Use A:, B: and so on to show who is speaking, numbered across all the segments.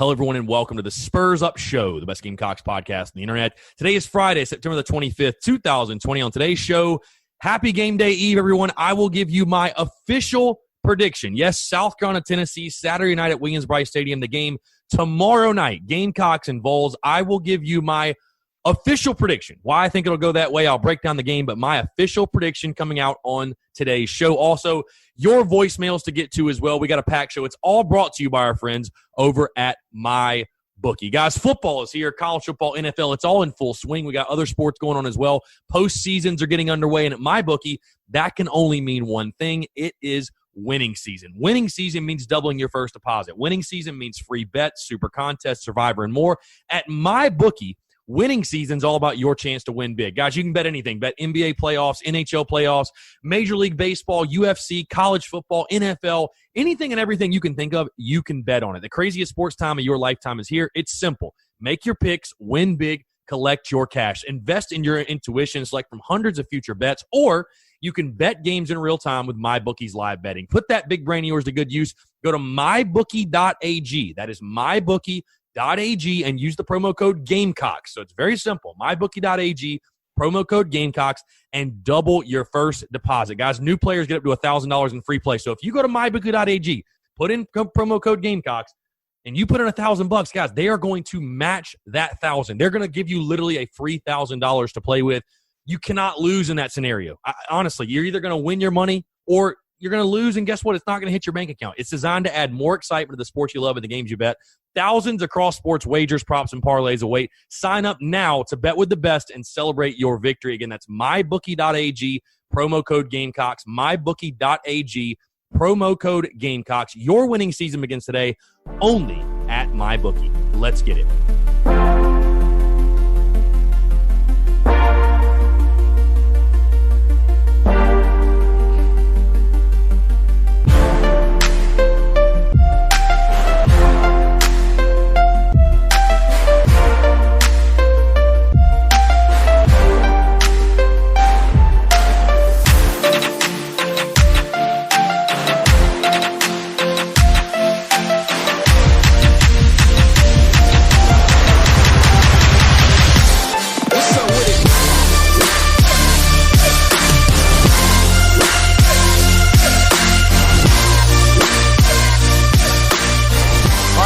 A: Hello, everyone, and welcome to the Spurs Up Show, the best Gamecocks podcast on the internet. Today is Friday, September the 25th, 2020. On today's show, happy Gameday Eve, everyone. I will give you my official prediction. Yes, South Carolina, Tennessee, Saturday night at Williams-Brice Stadium. The game tomorrow night, Gamecocks and Vols. I will give you my official prediction. Why I think it'll go that way, I'll break down the game, but my official prediction coming out on today's show. Also, your voicemails to get to as well. We got a packed show. It's all brought to you by our friends over at MyBookie. Guys, football is here. College football, NFL, it's all in full swing. We got other sports going on as well. Postseasons are getting underway, and at MyBookie, that can only mean one thing. It is winning season. Winning season means doubling your first deposit. Winning season means free bets, super contests, Survivor, and more. At MyBookie, winning season's all about your chance to win big. Guys, you can bet anything. Bet NBA playoffs, NHL playoffs, Major League Baseball, UFC, college football, NFL, anything and everything you can think of, you can bet on it. The craziest sports time of your lifetime is here. It's simple. Make your picks, win big, collect your cash. Invest in your intuition, select from hundreds of future bets, or you can bet games in real time with MyBookie's live betting. Put that big brain of yours to good use. Go to mybookie.ag. That is mybookie.ag and use the promo code Gamecocks. So it's very simple. mybookie.ag, promo code Gamecocks, and double your first deposit. Guys, new players get up to $1,000 in free play. So if you go to mybookie.ag, put in promo code Gamecocks, and you put in $1,000, guys, they are going to match that $1,000. They're going to give you literally a free $1,000 to play with. You cannot lose in that scenario. Honestly, you're either going to win your money or you're going to lose, and guess what? It's not going to hit your bank account. It's designed to add more excitement to the sports you love and the games you bet. Thousands across sports wagers, props, and parlays await. Sign up now to bet with the best and celebrate your victory. Again, that's mybookie.ag, promo code Gamecocks, mybookie.ag, promo code Gamecocks. Your winning season begins today only at MyBookie. Let's get it.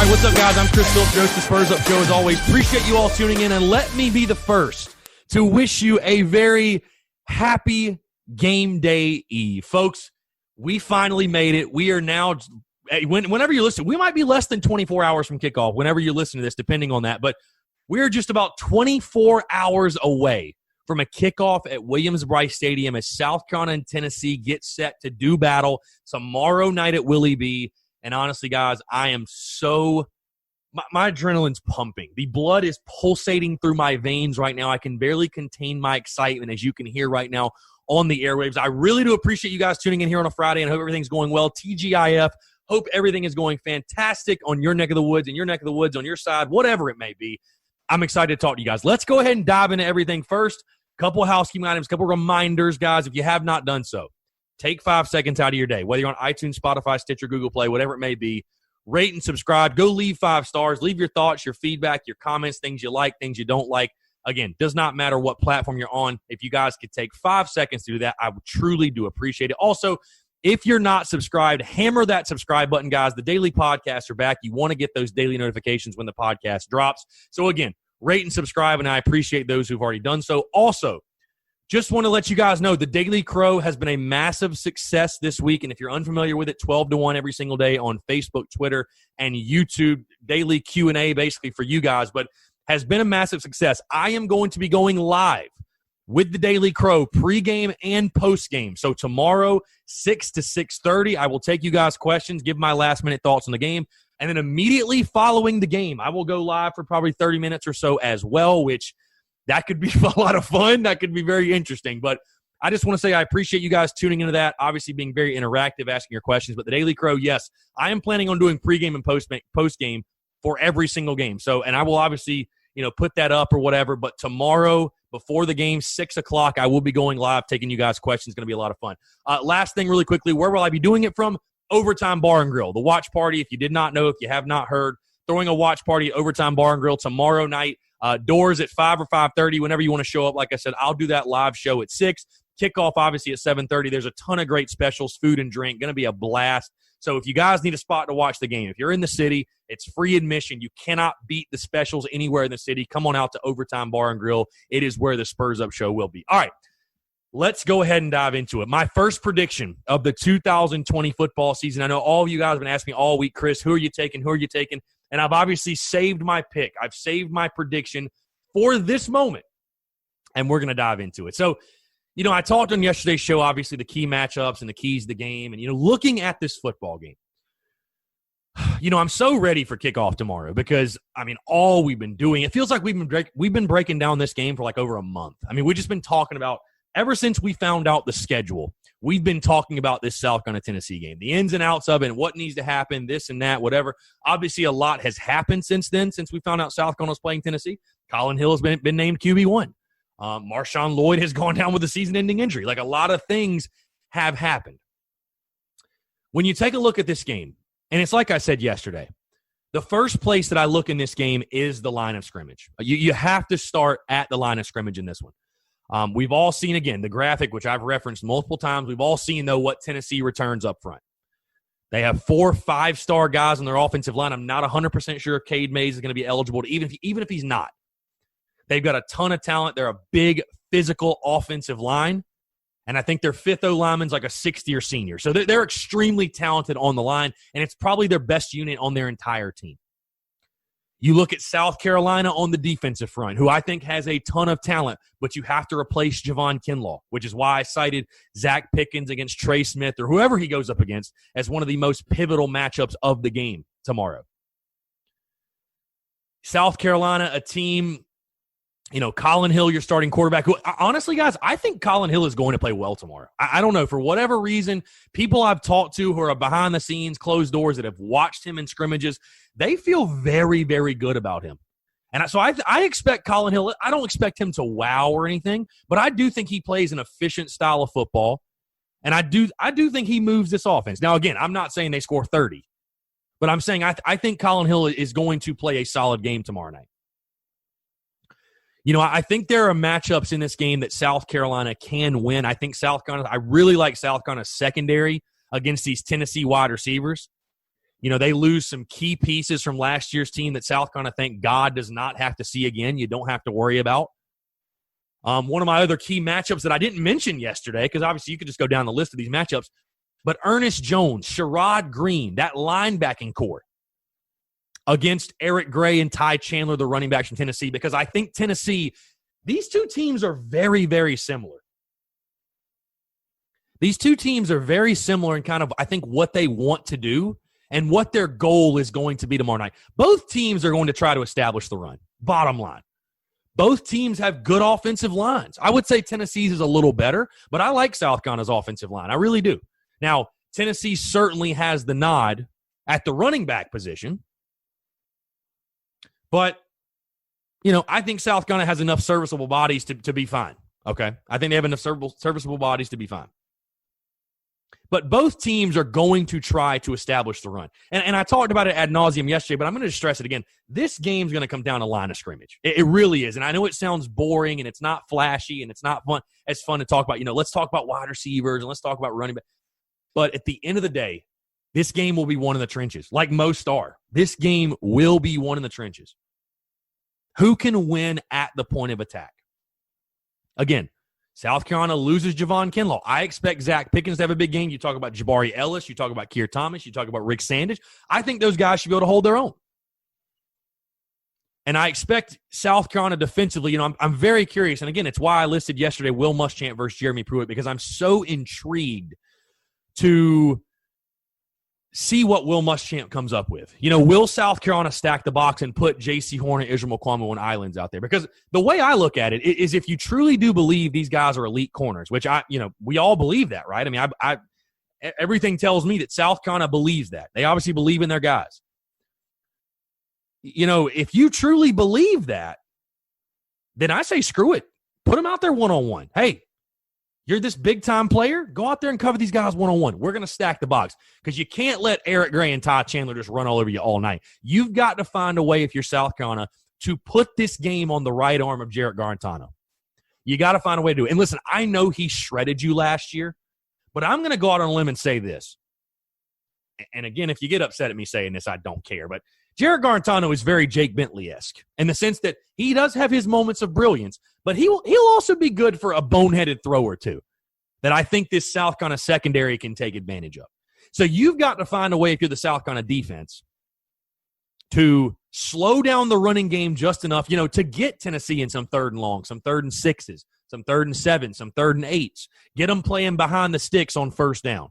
A: What's up, guys? I'm Chris Phillips, host of the Spurs Up Show. As always, appreciate you all tuning in, and let me be the first to wish you a very happy Gameday Eve. Folks, we finally made it. We are now, whenever you listen, we might be less than 24 hours from kickoff, whenever you listen to this, depending on that, but we're just about 24 hours away from a kickoff at Williams-Brice Stadium as South Carolina and Tennessee get set to do battle tomorrow night at Willie B. And honestly, guys, I am my adrenaline's pumping. The blood is pulsating through my veins right now. I can barely contain my excitement, as you can hear right now on the airwaves. I really do appreciate you guys tuning in here on a Friday, and hope everything's going well. TGIF, hope everything is going fantastic on your neck of the woods, in your neck of the woods, on your side, whatever it may be. I'm excited to talk to you guys. Let's go ahead and dive into everything first. Couple of housekeeping items, couple of reminders, guys, if you have not done so. Take 5 seconds out of your day, whether you're on iTunes, Spotify, Stitcher, Google Play, whatever it may be. Rate and subscribe. Go leave 5 stars. Leave your thoughts, your feedback, your comments, things you like, things you don't like. Again, does not matter what platform you're on. If you guys could take 5 seconds to do that, I would truly do appreciate it. Also, if you're not subscribed, hammer that subscribe button, guys. The daily podcasts are back. You want to get those daily notifications when the podcast drops. So, again, rate and subscribe, and I appreciate those who've already done so. Also, just want to let you guys know the Daily Crow has been a massive success this week, and if you're unfamiliar with it, 12 to 1 every single day on Facebook, Twitter, and YouTube. Daily Q&A basically for you guys, but has been a massive success. I am going to be going live with the Daily Crow pregame and postgame. So tomorrow, 6 to 6:30, I will take you guys' questions, give my last-minute thoughts on the game, and then immediately following the game, I will go live for probably 30 minutes or so as well, which that could be a lot of fun. That could be very interesting. But I just want to say I appreciate you guys tuning into that, obviously being very interactive, asking your questions. But the Daily Crow, yes, I am planning on doing pregame and postgame for every single game. So, and I will obviously, put that up or whatever. But tomorrow, before the game, 6 o'clock, I will be going live, taking you guys' questions. It's going to be a lot of fun. Last thing really quickly, where will I be doing it from? Overtime Bar and Grill. The watch party, if you did not know, if you have not heard, throwing a watch party at Overtime Bar and Grill tomorrow night. Doors at 5 or 5:30. Whenever you want to show up, like I said, I'll do that live show at 6. Kickoff, obviously, at 7:30. There's a ton of great specials, food and drink. Going to be a blast. So if you guys need a spot to watch the game, if you're in the city, it's free admission. You cannot beat the specials anywhere in the city. Come on out to Overtime Bar and Grill. It is where the Spurs Up Show will be. All right, let's go ahead and dive into it. My first prediction of the 2020 football season. I know all of you guys have been asking me all week, Chris, who are you taking? Who are you taking? And I've obviously saved my pick. I've saved my prediction for this moment, and we're going to dive into it. So, I talked on yesterday's show, obviously, the key matchups and the keys to the game. And, looking at this football game, I'm so ready for kickoff tomorrow because, all we've been doing, it feels like we've been breaking down this game for like over a month. We've just been talking about, ever since we found out the schedule, we've been talking about this South Carolina Tennessee game, the ins and outs of it, and what needs to happen, this and that, whatever. Obviously, a lot has happened since then, since we found out South Carolina was playing Tennessee. Colin Hill has been named QB1. Marshawn Lloyd has gone down with a season-ending injury. Like, a lot of things have happened. When you take a look at this game, and it's like I said yesterday, the first place that I look in this game is the line of scrimmage. You have to start at the line of scrimmage in this one. We've all seen, again, the graphic, which I've referenced multiple times. We've all seen, though, what Tennessee returns up front. They have 4 5-star guys on their offensive line. I'm not 100% sure if Cade Mays is going to be eligible, even if he's not. They've got a ton of talent. They're a big, physical offensive line. And I think their 5th O-lineman's like a 6th-year senior. So they're extremely talented on the line, and it's probably their best unit on their entire team. You look at South Carolina on the defensive front, who I think has a ton of talent, but you have to replace Javon Kinlaw, which is why I cited Zach Pickens against Trey Smith or whoever he goes up against as one of the most pivotal matchups of the game tomorrow. South Carolina, a team, Colin Hill, your starting quarterback. Who, honestly, guys, I think Colin Hill is going to play well tomorrow. I don't know. For whatever reason, people I've talked to who are behind the scenes, closed doors, that have watched him in scrimmages, they feel very, very good about him. And so I expect Colin Hill. I don't expect him to wow or anything, but I do think he plays an efficient style of football. And I do think he moves this offense. Now, again, I'm not saying they score 30, but I'm saying I think Colin Hill is going to play a solid game tomorrow night. I think there are matchups in this game that South Carolina can win. I think I really like South Carolina's secondary against these Tennessee wide receivers. They lose some key pieces from last year's team that South Carolina, thank God, does not have to see again. You don't have to worry about. One of my other key matchups that I didn't mention yesterday, because obviously you could just go down the list of these matchups, but Ernest Jones, Sherrod Green, that linebacking core against Eric Gray and Ty Chandler, the running backs from Tennessee, because I think Tennessee, these two teams are very, very similar. These two teams are very similar in kind of, I think, what they want to do and what their goal is going to be tomorrow night. Both teams are going to try to establish the run, bottom line. Both teams have good offensive lines. I would say Tennessee's is a little better, but I like South Carolina's offensive line. I really do. Now, Tennessee certainly has the nod at the running back position. But, I think South Carolina has enough serviceable bodies to be fine, okay? I think they have enough serviceable bodies to be fine. But both teams are going to try to establish the run. And I talked about it ad nauseum yesterday, but I'm going to stress it again. This game's going to come down to line of scrimmage. It really is. And I know it sounds boring and it's not flashy and it's not fun. It's fun to talk about, let's talk about wide receivers and let's talk about running back. But at the end of the day, this game will be one in the trenches, like most are. This game will be one in the trenches. Who can win at the point of attack? Again, South Carolina loses Javon Kinlaw. I expect Zach Pickens to have a big game. You talk about Jabari Ellis. You talk about Keir Thomas. You talk about Rick Sandage. I think those guys should be able to hold their own. And I expect South Carolina defensively, I'm very curious. And again, it's why I listed yesterday Will Muschamp versus Jeremy Pruitt, because I'm so intrigued to see what Will Muschamp comes up with. Will South Carolina stack the box and put J.C. Horn and Israel Mukuamu and Islands out there? Because the way I look at it is, if you truly do believe these guys are elite corners, which we all believe that, right? I everything tells me that South Carolina believes that. They obviously believe in their guys. If you truly believe that, then I say screw it. Put them out there one-on-one. Hey, You're this big-time player. Go out there and cover these guys one-on-one. We're going to stack the box because you can't let Eric Gray and Ty Chandler just run all over you all night. You've got to find a way, if you're South Carolina, to put this game on the right arm of Jarrett Garantano. You got to find a way to do it. And listen, I know he shredded you last year, but I'm going to go out on a limb and say this. And again, if you get upset at me saying this, I don't care. But Jarrett Garantano is very Jake Bentley-esque in the sense that he does have his moments of brilliance, but he'll also be good for a boneheaded throw or two that I think this South Carolina secondary can take advantage of. So you've got to find a way, if you're the South Carolina defense, to slow down the running game just enough, to get Tennessee in some 3rd and long, some 3rd and 6s, some 3rd and 7s, some 3rd and 8s. Get them playing behind the sticks on 1st down.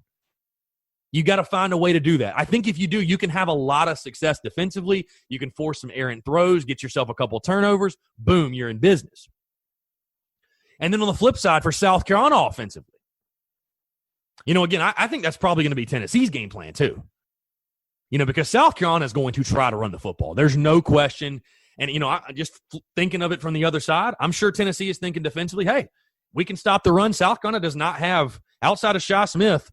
A: You got to find a way to do that. I think if you do, you can have a lot of success defensively. You can force some errant throws, get yourself a couple turnovers. Boom, you're in business. And then on the flip side for South Carolina offensively, again, I think that's probably going to be Tennessee's game plan too. Because South Carolina is going to try to run the football. There's no question. And, I just thinking of it from the other side, I'm sure Tennessee is thinking defensively, hey, we can stop the run. South Carolina does not have, outside of Shi Smith,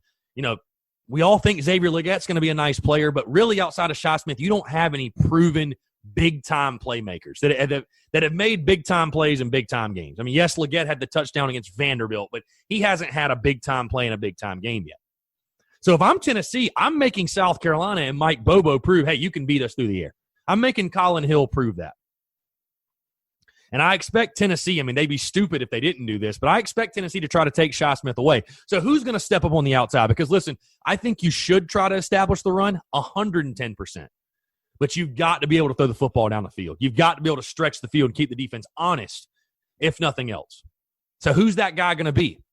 A: we all think Xavier Legette's going to be a nice player, but really outside of Shi Smith, you don't have any proven big-time playmakers that have made big-time plays in big-time games. I mean, yes, Legette had the touchdown against Vanderbilt, but he hasn't had a big-time play in a big-time game yet. So if I'm Tennessee, I'm making South Carolina and Mike Bobo prove, hey, you can beat us through the air. I'm making Colin Hill prove that. And I expect Tennessee, they'd be stupid if they didn't do this, but I expect Tennessee to try to take Shi Smith away. So who's going to step up on the outside? Because, listen, I think you should try to establish the run 110%. But you've got to be able to throw the football down the field. You've got to be able to stretch the field and keep the defense honest, if nothing else. So who's that guy going to be?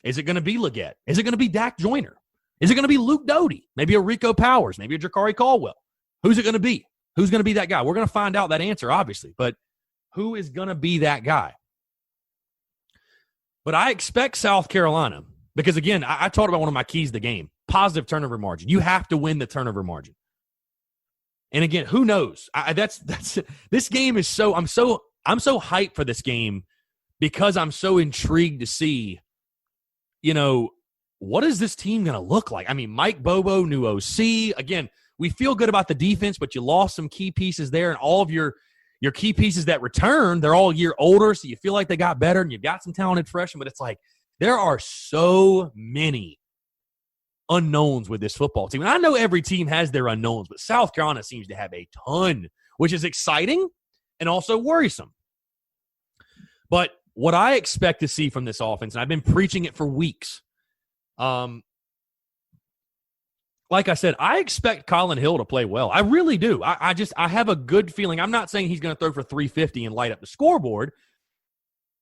A: Is it going to be Legette? Is it going to be Dak Joyner? Is it going to be Luke Doty? Maybe a Rico Powers? Maybe a Jakari Caldwell? Who's it going to be? Who's going to be that guy? We're going to find out that answer, obviously. But who is going to be that guy? But I expect South Carolina, because, again, I talked about one of my keys to the game, positive turnover margin. You have to win the turnover margin. And, again, who knows? This game is so – I'm so hyped for this game because I'm so intrigued to see, what is this team going to look like? Mike Bobo, new OC. Again, we feel good about the defense, but you lost some key pieces there, and all of your key pieces that return, they're all a year older, so you feel like they got better, and you've got some talented freshmen, but it's like there are so many unknowns with this football team. And I know every team has their unknowns, but South Carolina seems to have a ton, which is exciting and also worrisome. But what I expect to see from this offense, and I've been preaching it for weeks, like I said, I expect Colin Hill to play well. I really do. I have a good feeling. I'm not saying he's going to throw for 350 and light up the scoreboard,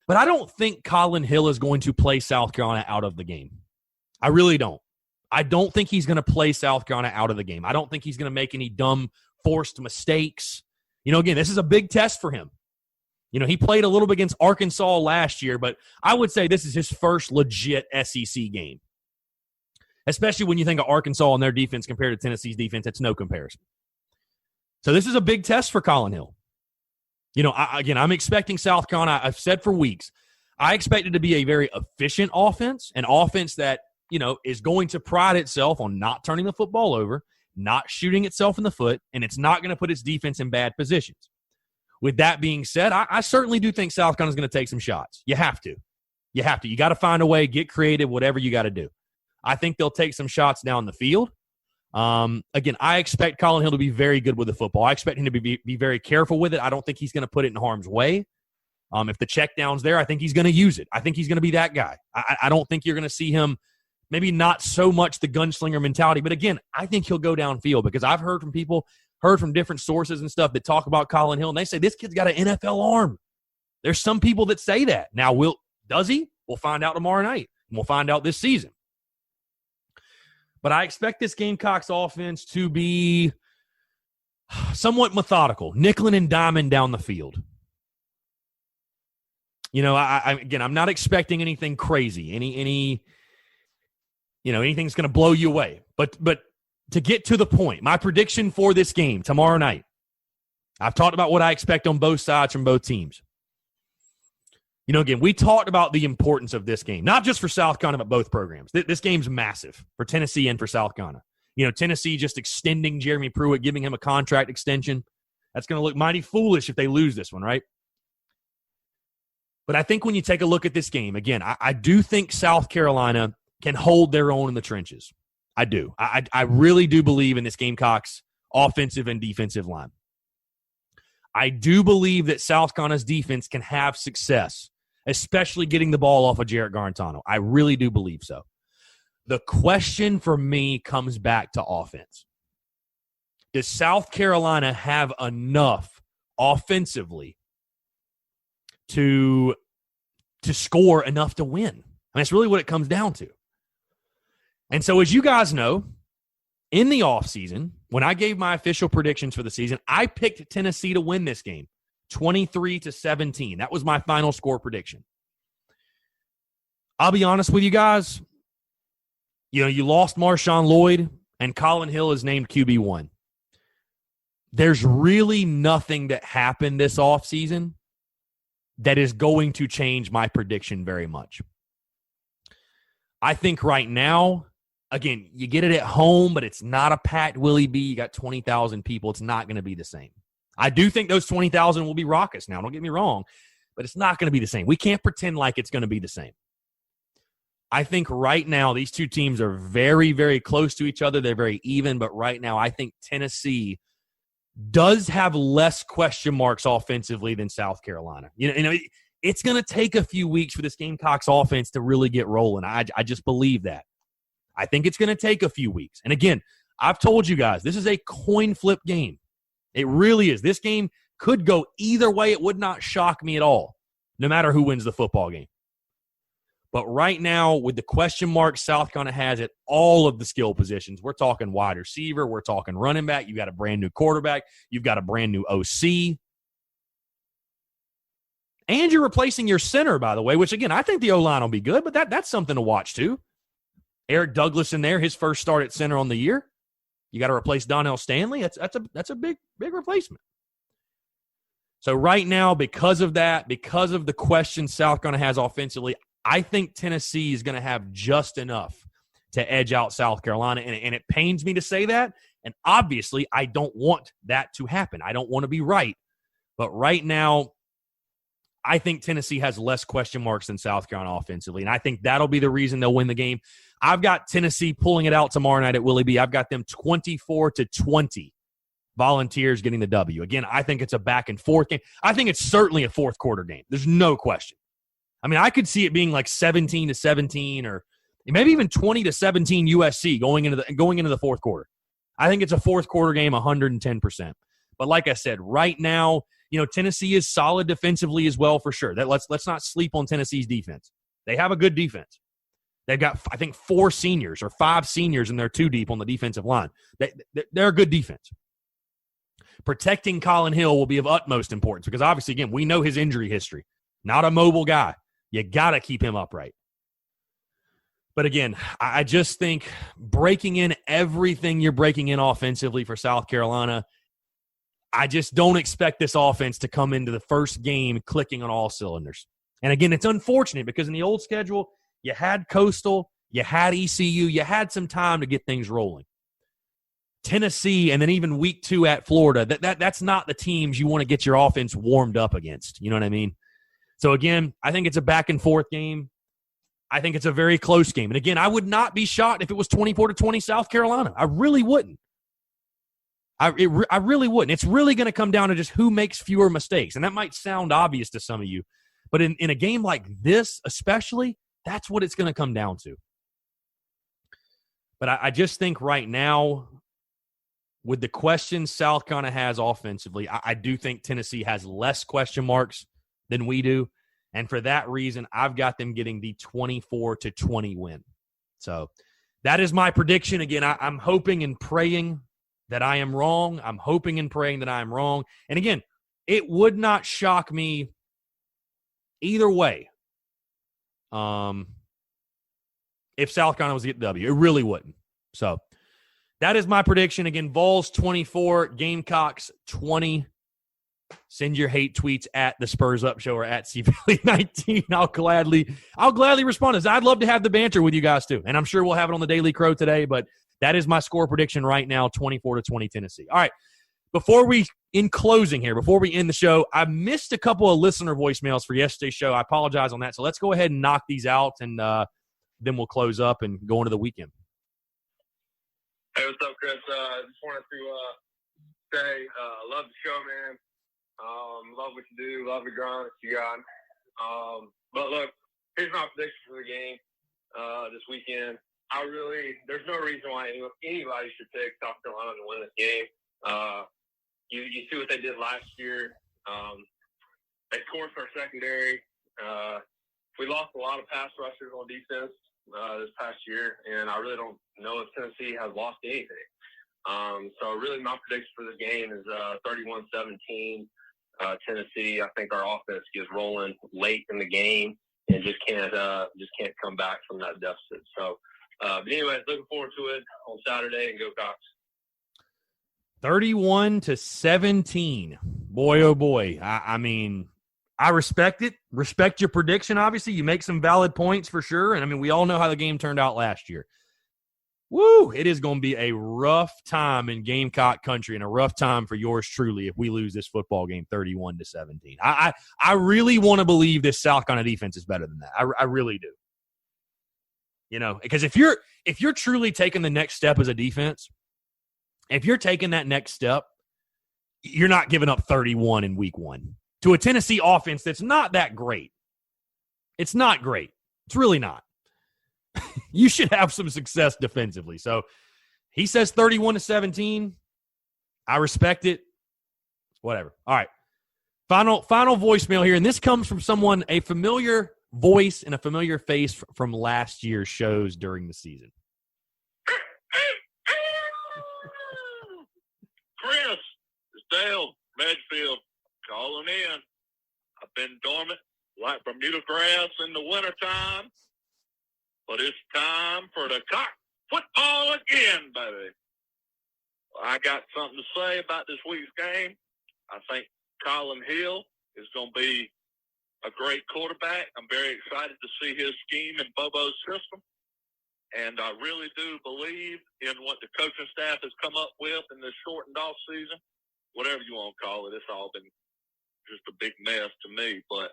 A: but I don't think Colin Hill is going to play South Carolina out of the game. I really don't. I don't think he's going to play South Carolina out of the game. I don't think he's going to make any dumb, forced mistakes. Again, this is a big test for him. He played a little bit against Arkansas last year, but I would say this is his first legit SEC game. Especially when you think of Arkansas and their defense compared to Tennessee's defense, it's no comparison. So this is a big test for Colin Hill. I'm expecting South Carolina. I've said for weeks, I expect it to be a very efficient offense, an offense that, is going to pride itself on not turning the football over, not shooting itself in the foot, and it's not going to put its defense in bad positions. With that being said, I certainly do think South Carolina is going to take some shots. You have to. You got to find a way, get creative, whatever you got to do. I think they'll take some shots down the field. Again, I expect Colin Hill to be very good with the football. I expect him to be very careful with it. I don't think he's going to put it in harm's way. If the check down's there, I think he's going to use it. I think he's going to be that guy. I don't think you're going to see him, maybe not so much the gunslinger mentality, but again, I think he'll go downfield because I've heard from different sources and stuff that talk about Colin Hill, and they say this kid's got an NFL arm. There's some people that say that. Now, does he? We'll find out tomorrow night, and we'll find out this season. But I expect this Gamecocks offense to be somewhat methodical, nickeling and diming down the field. I'm not expecting anything crazy, anything's going to blow you away. But to get to the point, my prediction for this game tomorrow night, I've talked about what I expect on both sides from both teams. Again, we talked about the importance of this game, not just for South Carolina, but both programs. This game's massive for Tennessee and for South Carolina. Tennessee just extending Jeremy Pruitt, giving him a contract extension. That's going to look mighty foolish if they lose this one, right? But I think when you take a look at this game, again, I do think South Carolina can hold their own in the trenches. I do. I really do believe in this Gamecocks offensive and defensive line. I do believe that South Carolina's defense can have success, especially getting the ball off of Jarrett Garantano. I really do believe so. The question for me comes back to offense. Does South Carolina have enough offensively to score enough to win? I mean, that's really what it comes down to. And so as you guys know, in the offseason, when I gave my official predictions for the season, I picked Tennessee to win this game, 23-17. That was my final score prediction. I'll be honest with you guys. You lost Marshawn Lloyd, and Colin Hill is named QB1. There's really nothing that happened this offseason that is going to change my prediction very much. I think right now, again, you get it at home, but it's not a packed Willie B. You got 20,000 people. It's not going to be the same. I do think those 20,000 will be raucous now. Don't get me wrong, but it's not going to be the same. We can't pretend like it's going to be the same. I think right now these two teams are very, very close to each other. They're very even, but right now I think Tennessee does have less question marks offensively than South Carolina. It's going to take a few weeks for this Gamecocks offense to really get rolling. I just believe that. I think it's going to take a few weeks. And again, I've told you guys, this is a coin flip game. It really is. This game could go either way. It would not shock me at all, no matter who wins the football game. But right now, with the question marks South Carolina has at all of the skill positions, we're talking wide receiver, we're talking running back, you've got a brand new quarterback, you've got a brand new OC. And you're replacing your center, by the way, which, again, I think the O-line will be good, but that's something to watch, too. Eric Douglas in there, his first start at center on the year. You got to replace Donnell Stanley. That's a big replacement. So right now, because of that, because of the questions South Carolina has offensively, I think Tennessee is going to have just enough to edge out South Carolina, and it pains me to say that. And obviously, I don't want that to happen. I don't want to be right. But right now, I think Tennessee has less question marks than South Carolina offensively, and I think that'll be the reason they'll win the game. I've got Tennessee pulling it out tomorrow night at Willie B. I've got them 24-20. Volunteers getting the W. Again, I think it's a back-and-forth game. I think it's certainly a fourth-quarter game. There's no question. I mean, I could see it being like 17-17 or maybe even 20-17 USC going into the fourth quarter. I think it's a fourth-quarter game 110%. But like I said, right now, Tennessee is solid defensively as well for sure. Let's not sleep on Tennessee's defense. They have a good defense. They've got, I think, 4 seniors or 5 seniors, and they're 2 deep on the defensive line. They're a good defense. Protecting Colin Hill will be of utmost importance because, obviously, again, we know his injury history. Not a mobile guy. You got to keep him upright. But, again, I just think breaking in everything you're breaking in offensively for South Carolina, I just don't expect this offense to come into the first game clicking on all cylinders. And, again, it's unfortunate because in the old schedule, you had Coastal, you had ECU, you had some time to get things rolling. Tennessee, and then even week 2 at Florida, that's not the teams you want to get your offense warmed up against. You know what I mean? So, again, I think it's a back-and-forth game. I think it's a very close game. And, again, I would not be shocked if it was 24-20 South Carolina. I really wouldn't. I really wouldn't. It's really going to come down to just who makes fewer mistakes. And that might sound obvious to some of you. But in a game like this especially, that's what it's going to come down to. But I just think right now, with the questions South Carolina has offensively, I do think Tennessee has less question marks than we do. And for that reason, I've got them getting the 24-20 win. So that is my prediction. Again, I'm hoping and praying that I am wrong. I'm hoping and praying that I am wrong. And again, it would not shock me either way if South Carolina was to get the W. It really wouldn't. So that is my prediction. Again, Vols 24, Gamecocks 20. send your hate tweets at the Spurs Up Show or at CPhilly19. I'll gladly respond. I'd love to have the banter with you guys too, and I'm sure we'll have it on the Daily Crow today. But that is my score prediction right now: 24-20 Tennessee. All right. Before we end the show, I missed a couple of listener voicemails for yesterday's show. I apologize on that. So let's go ahead and knock these out, and then we'll close up and go into the weekend.
B: Hey, what's up, Chris? Just wanted to say, love the show, man. Love what you do. Love the grind that you got. But look, here's my prediction for the game this weekend. There's no reason why anybody should pick South Carolina to win this game. You see what they did last year. They scored for our secondary. We lost a lot of pass rushers on defense this past year, and I really don't know if Tennessee has lost anything. So really my prediction for the game is 31-17 Tennessee. I think our offense gets rolling late in the game and just can't come back from that deficit. So, but anyways, looking forward to it on Saturday, and go Cox.
A: 31-17. Boy, oh boy. I mean, I respect it. Respect your prediction, obviously. You make some valid points for sure. And, I mean, we all know how the game turned out last year. Woo! It is going to be a rough time in Gamecock country and a rough time for yours truly if we lose this football game 31-17. I really want to believe this South Carolina defense is better than that. I really do. You know, because if you're truly taking the next step as a defense, if you're taking that next step, you're not giving up 31 in week one to a Tennessee offense that's not that great. It's not great. It's really not. You should have some success defensively. So he says 31-17. I respect it. Whatever. All right. Final voicemail here, and this comes from someone, a familiar voice and a familiar face from last year's shows during the season.
C: Chris, it's Dale, Medfield, calling in. I've been dormant like Bermuda grass in the wintertime, but it's time for the cock football again, baby. I got something to say about this week's game. I think Colin Hill is going to be a great quarterback. I'm very excited to see his scheme in Bobo's system. And I really do believe in what the coaching staff has come up with in this shortened off season, whatever you want to call it. It's all been just a big mess to me. But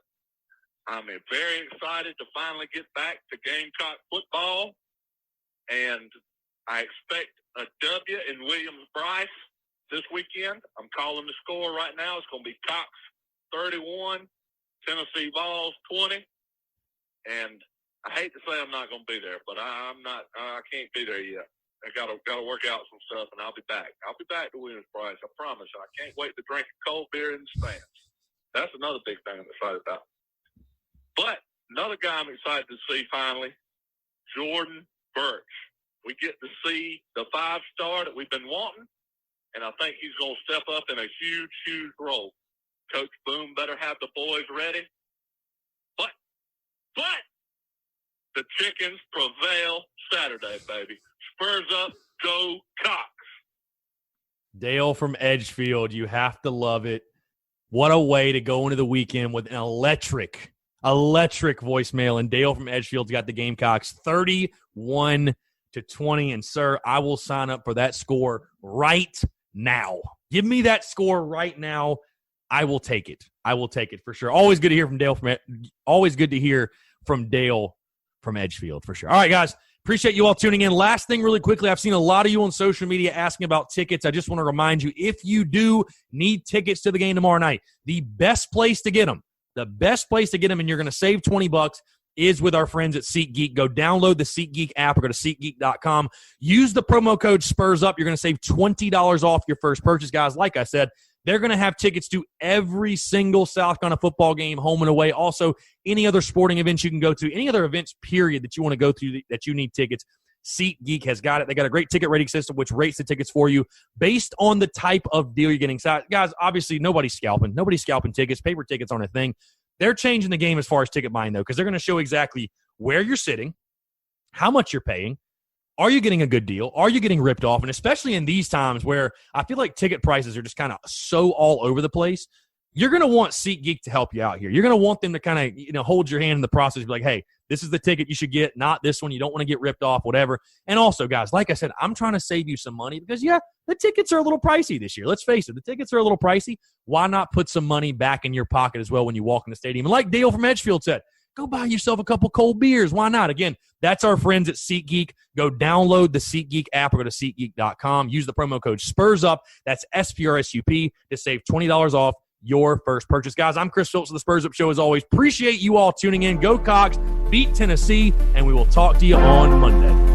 C: I'm very excited to finally get back to Gamecock football. And I expect a W in Williams-Brice this weekend. I'm calling the score right now. It's going to be Cox 31, Tennessee Vols 20. And I hate to say I'm not going to be there, but I can't be there yet. I got to work out some stuff, and I'll be back. I'll be back to Williams-Brice. I promise you. I can't wait to drink a cold beer in the stands. That's another big thing I'm excited about. But another guy I'm excited to see finally, Jordan Burch. We get to see the 5-star that we've been wanting, and I think he's going to step up in a huge, huge role. Coach Boone better have the boys ready. But the chickens prevail Saturday, baby. Spurs up, go Cox.
A: Dale from Edgefield, you have to love it. What a way to go into the weekend with an electric voicemail. And Dale from Edgefield's got the Gamecocks 31-20. And, sir, I will sign up for that score right now. Give me that score right now. I will take it. I will take it for sure. Always good to hear from Dale from Edgefield for sure. All right, guys. Appreciate you all tuning in. Last thing really quickly, I've seen a lot of you on social media asking about tickets. I just want to remind you, if you do need tickets to the game tomorrow night, the best place to get them, and you're going to save $20, is with our friends at SeatGeek. Go download the SeatGeek app or go to SeatGeek.com. Use the promo code SPURSUP. You're going to save $20 off your first purchase, guys. Like I said, they're going to have tickets to every single South Carolina football game, home and away. Also, any other sporting events you can go to, any other events, period, that you want to go to that you need tickets, SeatGeek has got it. They got a great ticket rating system, which rates the tickets for you based on the type of deal you're getting. So, guys, obviously, nobody's scalping. Nobody's scalping tickets. Paper tickets aren't a thing. They're changing the game as far as ticket buying, though, because they're going to show exactly where you're sitting, how much you're paying. Are you getting a good deal? Are you getting ripped off? And especially in these times where I feel like ticket prices are just kind of so all over the place, you're going to want SeatGeek to help you out here. You're going to want them to kind of, hold your hand in the process. Be like, hey, this is the ticket you should get, not this one. You don't want to get ripped off, whatever. And also, guys, like I said, I'm trying to save you some money because, the tickets are a little pricey this year. Let's face it, the tickets are a little pricey. Why not put some money back in your pocket as well when you walk in the stadium? And like Dale from Edgefield said, go buy yourself a couple cold beers. Why not? Again, that's our friends at SeatGeek. Go download the SeatGeek app or go to SeatGeek.com. Use the promo code SPURSUP. That's SPRSUP to save $20 off your first purchase. Guys, I'm Chris Phillips of the Spurs Up Show as always. Appreciate you all tuning in. Go Cox, beat Tennessee, and we will talk to you on Monday.